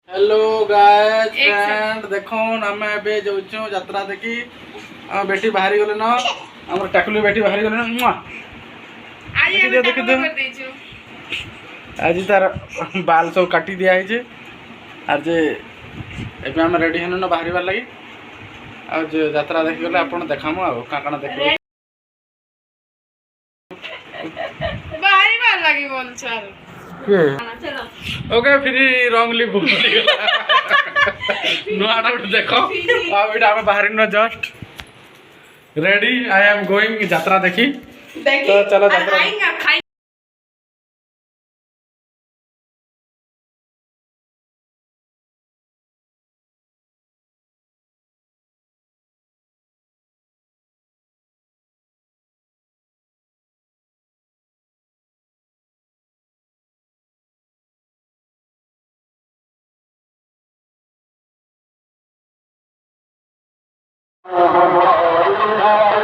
hello guys friend देखो आमे एबे जाउछु यात्रा देखी हम बेटी बाहरी गले न हमर टाकलू बेटी बाहरी गले न आज हम टाकलू कर देछु आज तार बाल सब काटी दिया है जे आर जे एबे हम रेडी हन न बाहरी बार लागि आ जे यात्रा देखि गले आपण देखामु आ का काना देखो बाहरी बार लागि बोल चल चलो ओके फिर रॉन्गली भूल नो आउट देखो अब इटा हम बाहरी न just ready I am going यात्रा देखी तो चलो यात्रा खाई Oh,